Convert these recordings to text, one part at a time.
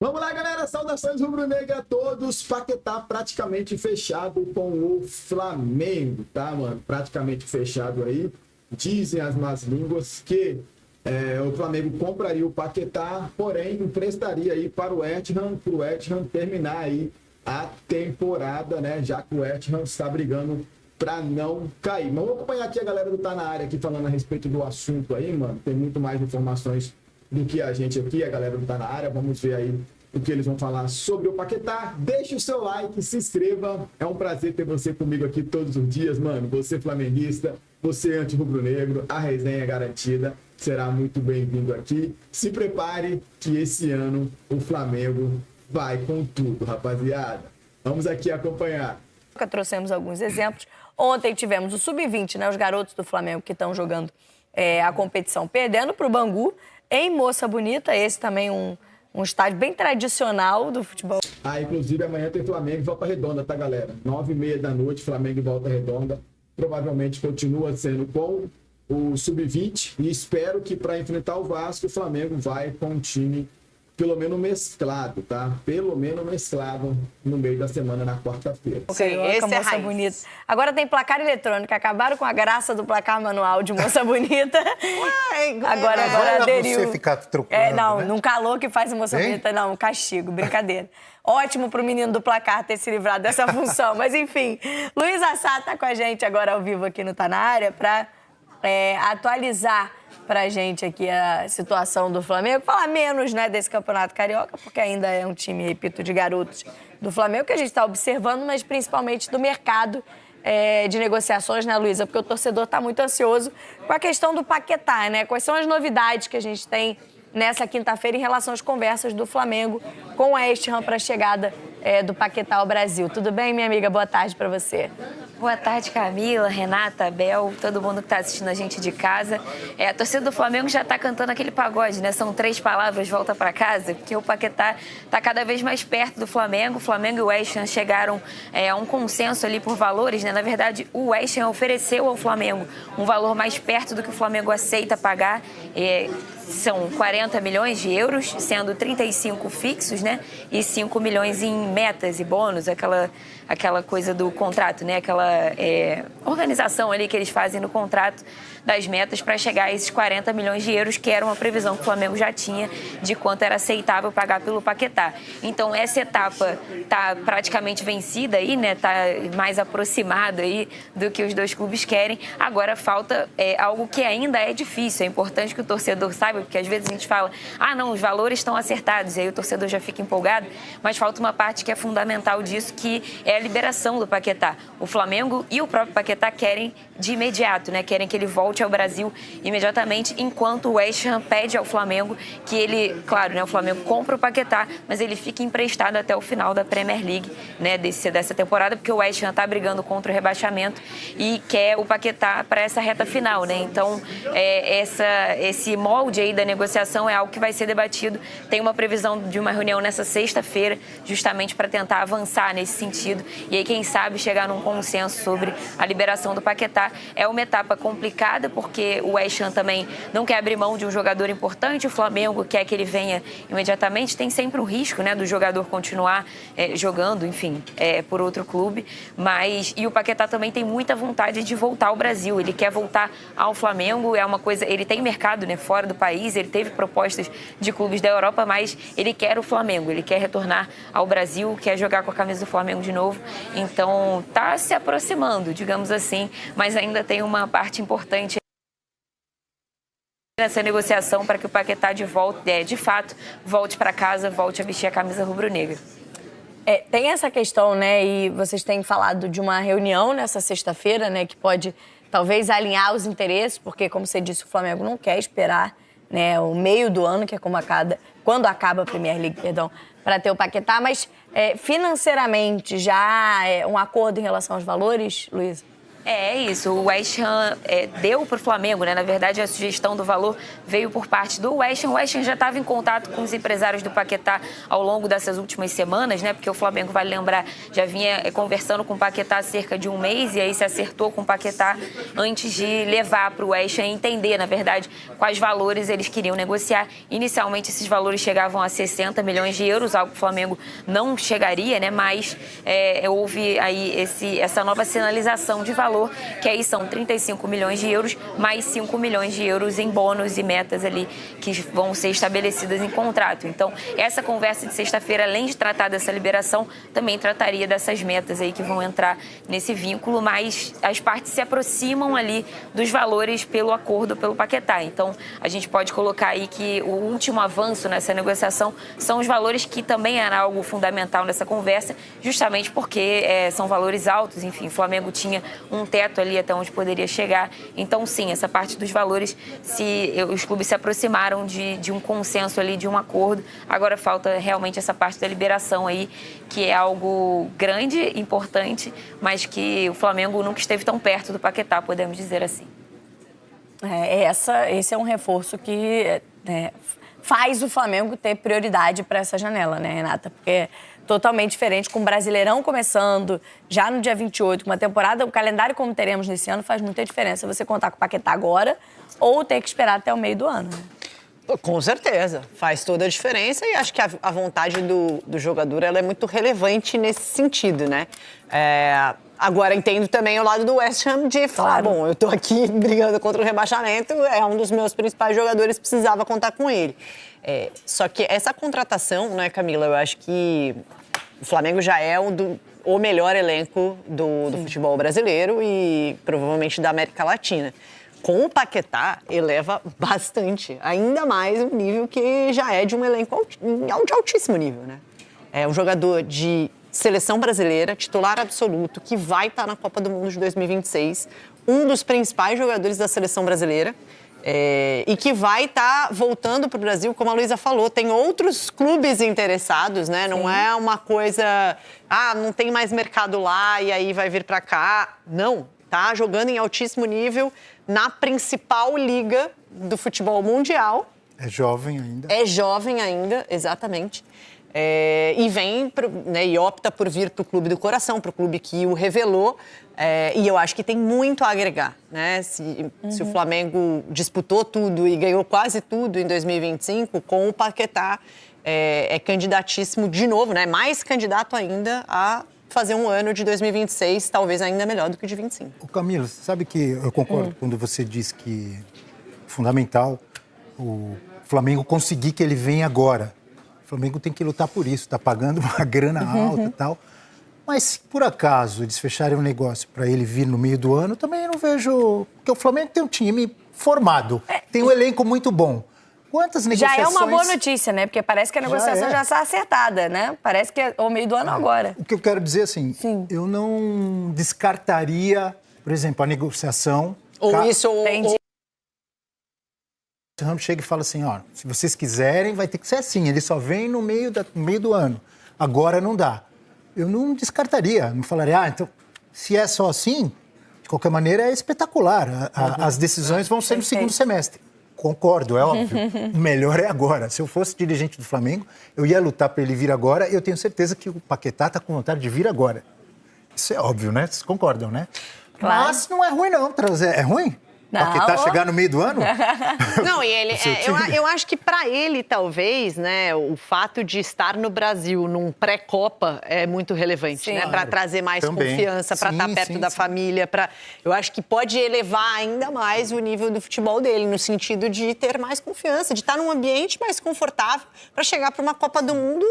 Vamos lá, galera. Saudações rubro-negra a todos. Paquetá praticamente fechado com o Flamengo, tá, mano? Praticamente fechado aí. Dizem as más línguas que o Flamengo compraria o Paquetá, porém emprestaria aí para o West Ham terminar aí a temporada, né? Já que o West Ham está brigando para não cair. Mas vamos acompanhar aqui a galera do Tá Na Área aqui falando a respeito do assunto aí, mano. Tem muito mais informações do que a gente aqui, a galera do Tá Na Área. Vamos ver aí o que eles vão falar sobre o Paquetá. Deixe o seu like, se inscreva. É um prazer ter você comigo aqui todos os dias, mano. Você flamenguista, você anti-rubro-negro, a resenha é garantida. Será muito bem-vindo aqui. Se prepare que esse ano o Flamengo vai com tudo, rapaziada. Vamos aqui acompanhar. Trouxemos alguns exemplos. Ontem tivemos o Sub-20, né? Os garotos do Flamengo que estão jogando a competição, perdendo para o Bangu em Moça Bonita. Esse também um estádio bem tradicional do futebol. Inclusive amanhã tem Flamengo e Volta Redonda, tá, galera? 9h30 da noite, Flamengo e Volta Redonda. Provavelmente continua sendo com o Sub-20 e espero que para enfrentar o Vasco, o Flamengo vai com um time pelo menos mesclado, tá? Pelo menos mesclado no meio da semana, na quarta-feira. Sim, esse é Moça Bonita. Agora tem placar eletrônico. Acabaram com a graça do placar manual de Moça Bonita. Agora aderiu. Você ficar trocando, não, né? num calor que faz Moça Bonita, não, castigo, brincadeira. Ótimo pro menino do placar ter se livrado dessa função. Mas, enfim, Luiz Assá tá com a gente agora ao vivo aqui no Tá Na Área para atualizar pra gente aqui a situação do Flamengo. Falar menos, né, desse Campeonato Carioca, porque ainda é um time, repito, de garotos do Flamengo que a gente está observando, mas principalmente do mercado de negociações, né, Luísa? Porque o torcedor está muito ansioso com a questão do Paquetá, né? Quais são as novidades que a gente tem nessa quinta-feira em relação às conversas do Flamengo com a West Ham para a chegada do Paquetá ao Brasil. Tudo bem, minha amiga? Boa tarde para você. Boa tarde, Camila, Renata, Abel, todo mundo que está assistindo a gente de casa. A torcida do Flamengo já está cantando aquele pagode, né? São 3 palavras, volta para casa, porque o Paquetá está cada vez mais perto do Flamengo. O Flamengo e o West Ham chegaram a um consenso ali por valores, né? Na verdade, o West Ham ofereceu ao Flamengo um valor mais perto do que o Flamengo aceita pagar. São 40 milhões de euros, sendo 35 fixos, né? E 5 milhões em metas e bônus, aquela coisa do contrato, né? Aquela organização ali que eles fazem no contrato das metas para chegar a esses 40 milhões de euros, que era uma previsão que o Flamengo já tinha de quanto era aceitável pagar pelo Paquetá. Então, essa etapa está praticamente vencida aí, né? Está mais aproximada aí do que os dois clubes querem. Agora, falta algo que ainda é difícil. É importante que o torcedor saiba, porque às vezes a gente fala, não, os valores estão acertados, e aí o torcedor já fica empolgado, mas falta uma parte que é fundamental disso, que é a liberação do Paquetá. O Flamengo e o próprio Paquetá querem de imediato, né? Querem que ele volte ao Brasil imediatamente, enquanto o West Ham pede ao Flamengo que ele, claro, né? O Flamengo compra o Paquetá, mas ele fica emprestado até o final da Premier League, né? Dessa temporada, porque o West Ham está brigando contra o rebaixamento e quer o Paquetá para essa reta final, né? Então, esse molde aí da negociação é algo que vai ser debatido. Tem uma previsão de uma reunião nessa sexta-feira, justamente para tentar avançar nesse sentido. E aí, quem sabe, chegar num consenso sobre a liberação do Paquetá. É uma etapa complicada, porque o West Ham também não quer abrir mão de um jogador importante. O Flamengo quer que ele venha imediatamente. Tem sempre o risco, né, do jogador continuar jogando, enfim, por outro clube. E o Paquetá também tem muita vontade de voltar ao Brasil. Ele quer voltar ao Flamengo. É uma coisa... Ele tem mercado, né, fora do país. Ele teve propostas de clubes da Europa, mas ele quer o Flamengo. Ele quer retornar ao Brasil, quer jogar com a camisa do Flamengo de novo. Então, tá se aproximando, digamos assim, mas ainda tem uma parte importante nessa negociação para que o Paquetá de fato volte para casa, volte a vestir a camisa rubro-negra. Tem essa questão, né, e vocês têm falado de uma reunião nessa sexta-feira, né, que pode talvez alinhar os interesses, porque, como você disse, o Flamengo não quer esperar, né, o meio do ano, que é quando acaba a Premier League, para ter o Paquetá, mas financeiramente já é um acordo em relação aos valores, Luísa? É isso, o West Ham deu para o Flamengo, né? Na verdade, a sugestão do valor veio por parte do West Ham. O West Ham já estava em contato com os empresários do Paquetá ao longo dessas últimas semanas, né? Porque o Flamengo, vale lembrar, já vinha conversando com o Paquetá há cerca de um mês e aí se acertou com o Paquetá antes de levar para o West Ham e entender, na verdade, quais valores eles queriam negociar. Inicialmente, esses valores chegavam a 60 milhões de euros, algo que o Flamengo não chegaria, né? Mas houve aí essa nova sinalização de valor, que aí são 35 milhões de euros, mais 5 milhões de euros em bônus e metas ali que vão ser estabelecidas em contrato. Então, essa conversa de sexta-feira, além de tratar dessa liberação, também trataria dessas metas aí que vão entrar nesse vínculo, mas as partes se aproximam ali dos valores pelo acordo, pelo Paquetá. Então, a gente pode colocar aí que o último avanço nessa negociação são os valores que também era algo fundamental nessa conversa, justamente porque são valores altos, enfim, o Flamengo tinha um teto ali até onde poderia chegar. Então, sim, essa parte dos valores, os clubes se aproximaram de um consenso ali, de um acordo. Agora falta realmente essa parte da liberação aí, que é algo grande, importante, mas que o Flamengo nunca esteve tão perto do Paquetá, podemos dizer assim. Esse é um reforço que faz o Flamengo ter prioridade para essa janela, né, Renata? Porque totalmente diferente, com o Brasileirão começando já no dia 28, com uma temporada, o calendário como teremos nesse ano faz muita diferença você contar com o Paquetá agora ou ter que esperar até o meio do ano, né? Com certeza, faz toda a diferença e acho que a vontade do jogador ela é muito relevante nesse sentido, né? Agora, entendo também o lado do West Ham de falar, bom, eu tô aqui brigando contra o rebaixamento, é um dos meus principais jogadores, precisava contar com ele. Só que essa contratação, né, Camila, eu acho que o Flamengo já é o melhor elenco do futebol brasileiro e provavelmente da América Latina. Com o Paquetá, eleva bastante, ainda mais o nível que já é de um elenco de altíssimo nível, né? É um jogador de seleção brasileira, titular absoluto, que vai estar na Copa do Mundo de 2026, um dos principais jogadores da seleção brasileira, e que vai estar voltando para o Brasil, como a Luísa falou, tem outros clubes interessados, né? Sim. Não é uma coisa, não tem mais mercado lá e aí vai vir para cá. Não, tá jogando em altíssimo nível na principal liga do futebol mundial. É jovem ainda. É jovem ainda, exatamente. E vem, né, e opta por vir para o clube do coração, para o clube que o revelou. E eu acho que tem muito a agregar, né? Se o Flamengo disputou tudo e ganhou quase tudo em 2025, com o Paquetá é candidatíssimo de novo, né? Mais candidato ainda a fazer um ano de 2026, talvez ainda melhor do que o de 25. Ô Camilo, sabe que eu concordo quando você diz que é fundamental o Flamengo conseguir que ele venha agora. O Flamengo tem que lutar por isso, está pagando uma grana alta e tal. Mas se por acaso eles fecharem um negócio para ele vir no meio do ano, também eu não vejo... Porque o Flamengo tem um time formado, tem um elenco muito bom. Quantas negociações... Já é uma boa notícia, né? Porque parece que a negociação já está acertada, né? Parece que é o meio do ano agora. O que eu quero dizer, assim, eu não descartaria, por exemplo, a negociação... Entendi. O Ramos chega e fala assim, se vocês quiserem, vai ter que ser assim. Ele só vem no meio do ano. Agora não dá. Eu não descartaria, não falaria, então, se é só assim, de qualquer maneira é espetacular. As decisões vão ser no segundo semestre. Concordo, é óbvio. O melhor é agora. Se eu fosse dirigente do Flamengo, eu ia lutar para ele vir agora e eu tenho certeza que o Paquetá está com vontade de vir agora. Isso é óbvio, né? Vocês concordam, né? Claro. Mas não é ruim, não. É ruim? Paquetá chegar no meio do ano? Não, e ele, eu acho que para ele, talvez, né, o fato de estar no Brasil num pré-Copa é muito relevante, né? Para trazer mais confiança, para estar perto da família. Eu acho que pode elevar ainda mais o nível do futebol dele, no sentido de ter mais confiança, de estar num ambiente mais confortável para chegar para uma Copa do Mundo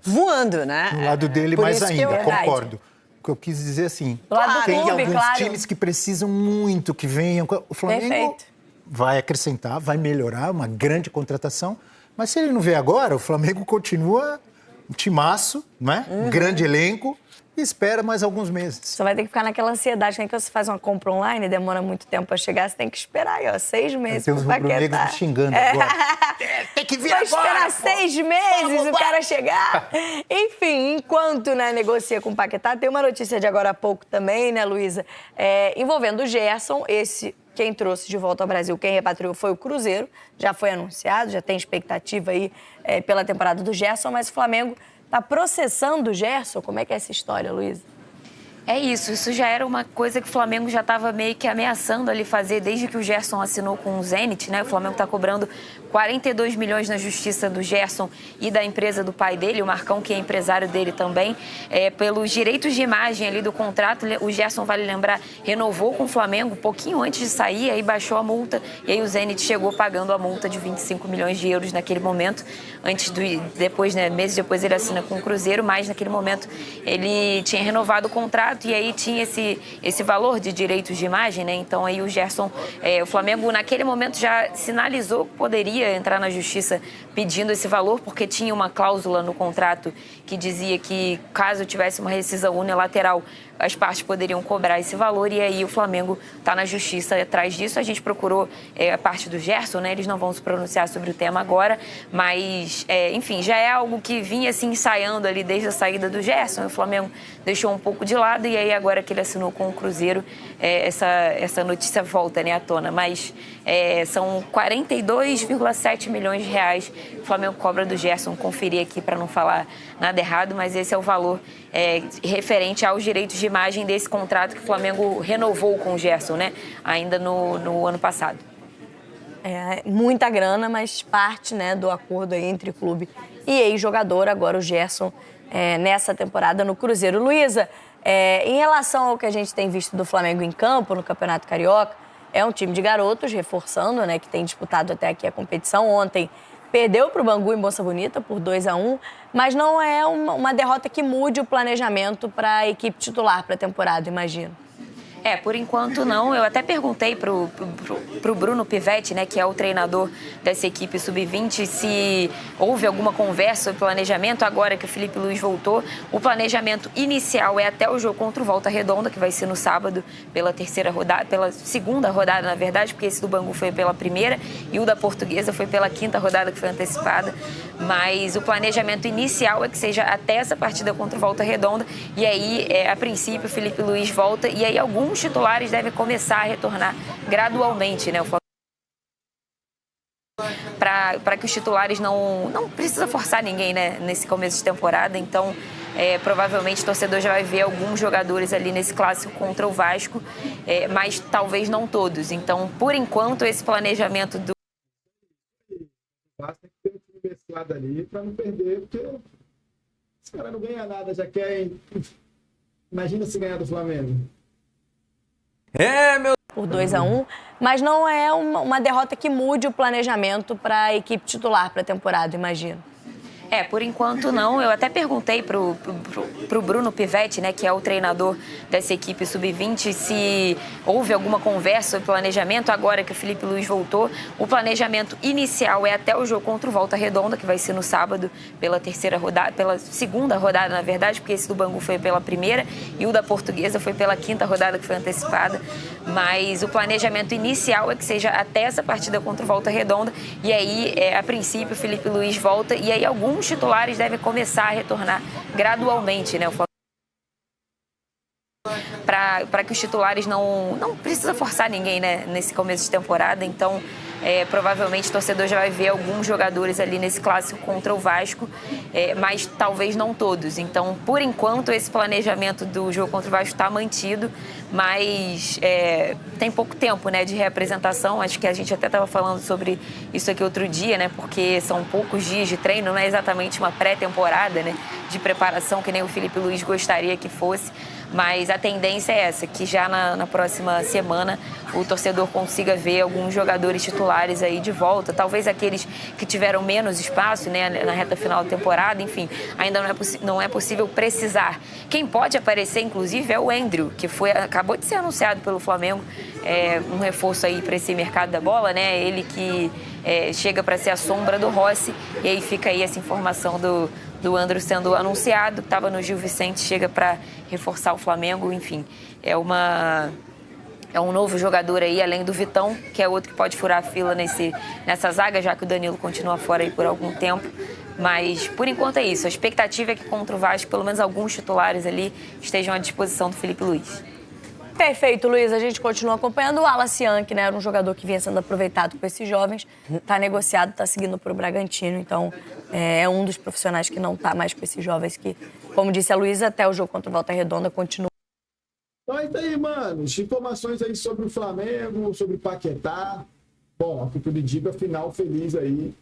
voando, né? Do lado dele mais ainda, concordo. O que eu quis dizer assim, tem alguns times que precisam muito que venham. O Flamengo vai acrescentar, vai melhorar, uma grande contratação. Mas se ele não vier agora, o Flamengo continua um timaço, né? Um grande elenco. E espera mais alguns meses. Você vai ter que ficar naquela ansiedade, né? Que você faz uma compra online, demora muito tempo para chegar, você tem que esperar aí, ó, 6 meses Tem uns rubro-negros me xingando agora. Tem que vir agora, esperar 6 meses o cara chegar. Enfim, enquanto, né, negocia com o Paquetá, tem uma notícia de agora há pouco também, né, Luísa? Envolvendo o Gerson, quem trouxe de volta ao Brasil, quem repatriou foi o Cruzeiro, já foi anunciado, já tem expectativa aí pela temporada do Gerson, mas o Flamengo tá processando o Gerson? Como é que é essa história, Luísa? É isso já era uma coisa que o Flamengo já estava meio que ameaçando ali fazer desde que o Gerson assinou com o Zenit, né? O Flamengo está cobrando 42 milhões na justiça do Gerson e da empresa do pai dele, o Marcão, que é empresário dele também, pelos direitos de imagem ali do contrato. O Gerson, vale lembrar, renovou com o Flamengo um pouquinho antes de sair, aí baixou a multa e aí o Zenit chegou pagando a multa de 25 milhões de euros naquele momento, depois, né, meses depois ele assina com o Cruzeiro, mas naquele momento ele tinha renovado o contrato e aí tinha esse valor de direitos de imagem, né? Então aí o Gerson, o Flamengo naquele momento já sinalizou que poderia entrar na justiça pedindo esse valor, porque tinha uma cláusula no contrato que dizia que caso tivesse uma rescisão unilateral, as partes poderiam cobrar esse valor, e aí o Flamengo está na justiça atrás disso. A gente procurou a parte do Gerson, né? Eles não vão se pronunciar sobre o tema agora, mas, enfim, já é algo que vinha assim ensaiando ali desde a saída do Gerson. O Flamengo deixou um pouco de lado e aí agora que ele assinou com o Cruzeiro, essa notícia volta, né, à tona. Mas são 42,7 milhões de reais que o Flamengo cobra do Gerson. Conferir aqui para não falar nada errado, mas esse é o valor referente aos direitos de imagem desse contrato que o Flamengo renovou com o Gerson, né? Ainda no ano passado. Muita grana, mas parte, né, do acordo aí entre clube e ex-jogador, agora o Gerson, nessa temporada no Cruzeiro. Luísa, em relação ao que a gente tem visto do Flamengo em campo, no Campeonato Carioca, é um time de garotos, reforçando, né, que tem disputado até aqui a competição. Ontem perdeu para o Bangu em Moça Bonita por 2-1, mas não é uma derrota que mude o planejamento para a equipe titular para a temporada, imagino. Por enquanto não. Eu até perguntei pro Bruno Pivetti, né, que é o treinador dessa equipe sub-20, se houve alguma conversa sobre planejamento. Agora que o Felipe Luiz voltou, o planejamento inicial é até o jogo contra o Volta Redonda, que vai ser no sábado, pela segunda rodada, na verdade, porque esse do Bangu foi pela primeira e o da Portuguesa foi pela quinta rodada, que foi antecipada. Mas o planejamento inicial é que seja até essa partida contra o Volta Redonda, e aí, a princípio, o Felipe Luiz volta, e aí alguns titulares devem começar a retornar gradualmente, né? Para que os titulares não precisa forçar ninguém, né, nesse começo de temporada. Então, provavelmente o torcedor já vai ver alguns jogadores ali nesse clássico contra o Vasco, mas talvez não todos. Então, por enquanto, esse planejamento do... Tem que ter um time mesclado ali para não perder, porque os caras não ganham nada, já querem... Imagina se ganhar do Flamengo. Por 2-1, mas não é uma derrota que mude o planejamento para a equipe titular para a temporada, imagino. Por enquanto não. Eu até perguntei pro Bruno Pivetti, né, que é o treinador dessa equipe sub-20, se houve alguma conversa sobre planejamento. Agora que o Felipe Luiz voltou, o planejamento inicial é até o jogo contra o Volta Redonda, que vai ser no sábado, pela segunda rodada, na verdade, porque esse do Bangu foi pela primeira e o da Portuguesa foi pela quinta rodada, que foi antecipada. Mas o planejamento inicial é que seja até essa partida contra o Volta Redonda, e aí, a princípio, o Felipe Luiz volta, e aí alguns titulares devem começar a retornar gradualmente, né? Para que os titulares não precisa forçar ninguém, né, nesse começo de temporada. Então, provavelmente o torcedor já vai ver alguns jogadores ali nesse clássico contra o Vasco, mas talvez não todos. Então, por enquanto, esse planejamento do jogo contra o Vasco está mantido, mas tem pouco tempo, né, de reapresentação. Acho que a gente até estava falando sobre isso aqui outro dia, né, porque são poucos dias de treino, não é exatamente uma pré-temporada, né, de preparação, que nem o Felipe Luiz gostaria que fosse. Mas a tendência é essa, que já na próxima semana o torcedor consiga ver alguns jogadores titulares aí de volta. Talvez aqueles que tiveram menos espaço, né, na reta final da temporada. Enfim, ainda não é possível precisar. Quem pode aparecer, inclusive, é o Endriel, que acabou de ser anunciado pelo Flamengo, um reforço aí para esse mercado da bola, né? Ele que chega para ser a sombra do Rossi, e aí fica aí essa informação do do Andro sendo anunciado, que estava no Gil Vicente, chega para reforçar o Flamengo, enfim. É um novo jogador aí, além do Vitão, que é outro que pode furar a fila nessa zaga, já que o Danilo continua fora aí por algum tempo. Mas, por enquanto, é isso. A expectativa é que contra o Vasco, pelo menos alguns titulares ali estejam à disposição do Felipe Luiz. Perfeito, Luiz. A gente continua acompanhando o Alacian, que, né, era um jogador que vinha sendo aproveitado por esses jovens. Está negociado, está seguindo para o Bragantino. Então, é um dos profissionais que não está mais com esses jovens que, como disse a Luísa, até o jogo contra o Volta Redonda continua. Então é isso aí, mano. Informações aí sobre o Flamengo, sobre o Paquetá. Bom, a tudo indica, final feliz aí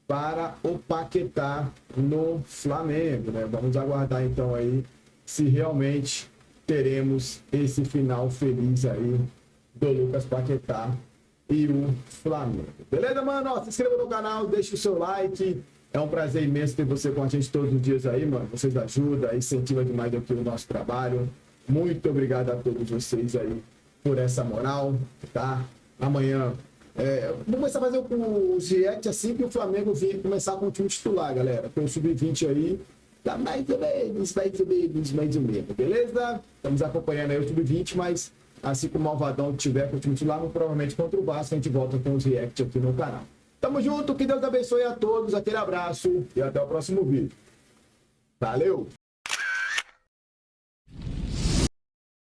para o Paquetá no Flamengo, né? Vamos aguardar então aí se realmente teremos esse final feliz aí do Lucas Paquetá e o Flamengo. Beleza, mano? Ó, se inscreva no canal, deixa o seu like. É um prazer imenso ter você com a gente todos os dias aí, mano. Vocês ajudam, incentivam demais aqui o nosso trabalho. Muito obrigado a todos vocês aí por essa moral, tá? Amanhã, vou começar a fazer os react assim que o Flamengo vir começar com o time titular, galera. Tem o Sub-20 aí, tá mais ou menos, beleza? Estamos acompanhando aí o Sub-20, mas assim que o Malvadão tiver com o time titular, provavelmente contra o Vasco, a gente volta com os react aqui no canal. Tamo junto, que Deus abençoe a todos, aquele abraço e até o próximo vídeo. Valeu!